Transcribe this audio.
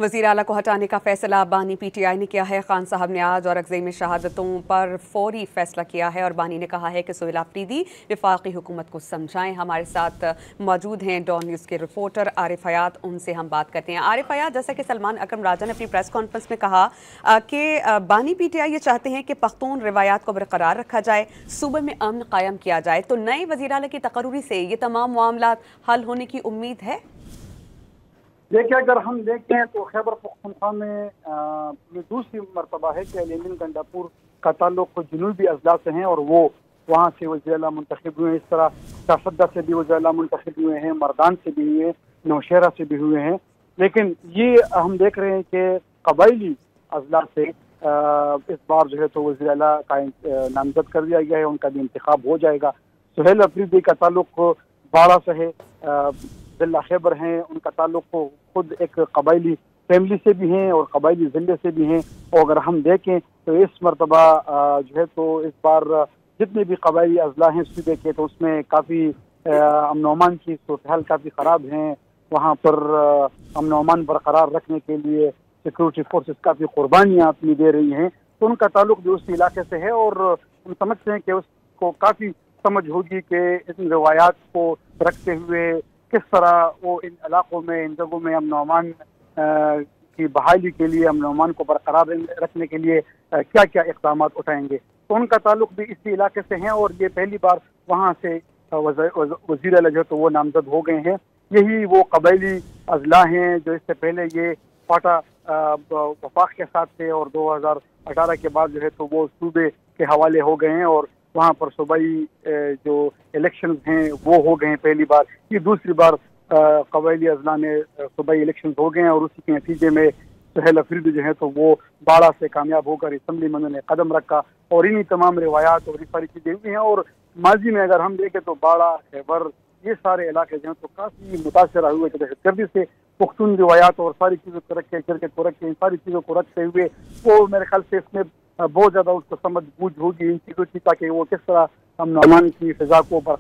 वज़ीर आला को हटाने का फैसला बानी पीटीआई ने किया है। खान साहब ने आज औरंगज़ेब में शहादतों पर फौरी फैसला किया है और बानी ने कहा है कि सुहेल आफरीदी वफाकी हुकूमत को समझाएं। हमारे साथ मौजूद हैं डॉन न्यूज़ के रिपोर्टर आरिफ हयात, उनसे हम बात करते हैं। आरिफ हयात, जैसा कि सलमान अकरम राजा ने अपनी प्रेस कॉन्फ्रेंस में कहा कि बानी पीटीआई ये चाहते हैं कि पख्तून रिवायात को बरकरार रखा जाए, सूबे में अमन कायम किया जाए, तो नए वज़ीर आला की तकर्रुरी से ये तमाम मामलात हल होने की उम्मीद है? देखिए, अगर हम देखें तो खैबर पख्तूनख्वा में ये दूसरी मरतबा है कि एलिमिन गंडापुर का ताल्लुक जनूबी अजला से है और वो वहाँ से वज़ीर आला मुंतखब हुए हैं। इस तरह शाफद्दा से भी वज़ीर आला मुंतखब हुए हैं, मर्दान से भी हुए, नौशहरा से भी हुए हैं। लेकिन ये हम देख रहे हैं कि कबायली अजला से इस बार जो है तो वज़ीर आला का नामजद कर दिया गया है, उनका भी इंतखाब हो जाएगा। सुहेल अफरीदी का ताल्लुक बाड़ा से है, जिला खैबर हैं, उनका ताल्लुक खुद एक कबायली फैमिली से भी हैं और कबायली जिले से भी हैं। और अगर हम देखें तो इस मरतबा जो है तो इस बार जितने भी कबायली अजला हैं सूबे के, तो उसमें काफ़ी अमन अमान की सूरत हाल काफ़ी ख़राब हैं। वहाँ पर अमन अमान बरकरार रखने के लिए सिक्योरिटी फोर्सेस काफ़ी कुर्बानियाँ अपनी दे रही हैं। तो उनका ताल्लुक भी उस इलाके से है और हम समझते हैं कि उसको काफ़ी समझ होगी कि इन रवायात को रखते हुए किस तरह वो इन इलाकों में, इन जगहों में अमन अमान की बहाली के लिए, अमन अमान को बरकरार रखने के लिए क्या क्या इक़दाम उठाएंगे। तो उनका ताल्लुक भी इसी इलाके से है और ये पहली बार वहाँ से वज़ीर आला जो तो वो नामजद हो गए हैं। यही वो कबायली अजला हैं जो इससे पहले ये पाटा वफाक के साथ थे और 2018 के बाद जो है तो वो सूबे के हवाले हो गए हैं और वहाँ पर सूबाई जो इलेक्शन हैं वो हो गए हैं पहली बार। ये दूसरी बार कबायली अजला में सूबाई इलेक्शन हो गए हैं और उसी के नतीजे में सुहेल अफरीदी जो है तो वो बाड़ा से कामयाब होकर असम्बली में उन्होंने कदम रखा और इन्हीं तमाम रिवायात और ये सारी चीज़ें हुई हैं। और माजी में अगर हम देखें तो बाड़ा, खैबर, ये सारे इलाके जो हैं तो काफ़ी मुतासर हुए दहशतगर्दी से। पुख्तून रिवायात और सारी चीज़ों को रखे, शिरकत को रखे, इन सारी चीज़ों को रखते हुए वो मेरे ख्याल से इसमें बहुत ज़्यादा उसको समझ बूझ होगी इन चीज़ों की, ताकि वो किस तरह अमन अमान की फिजा को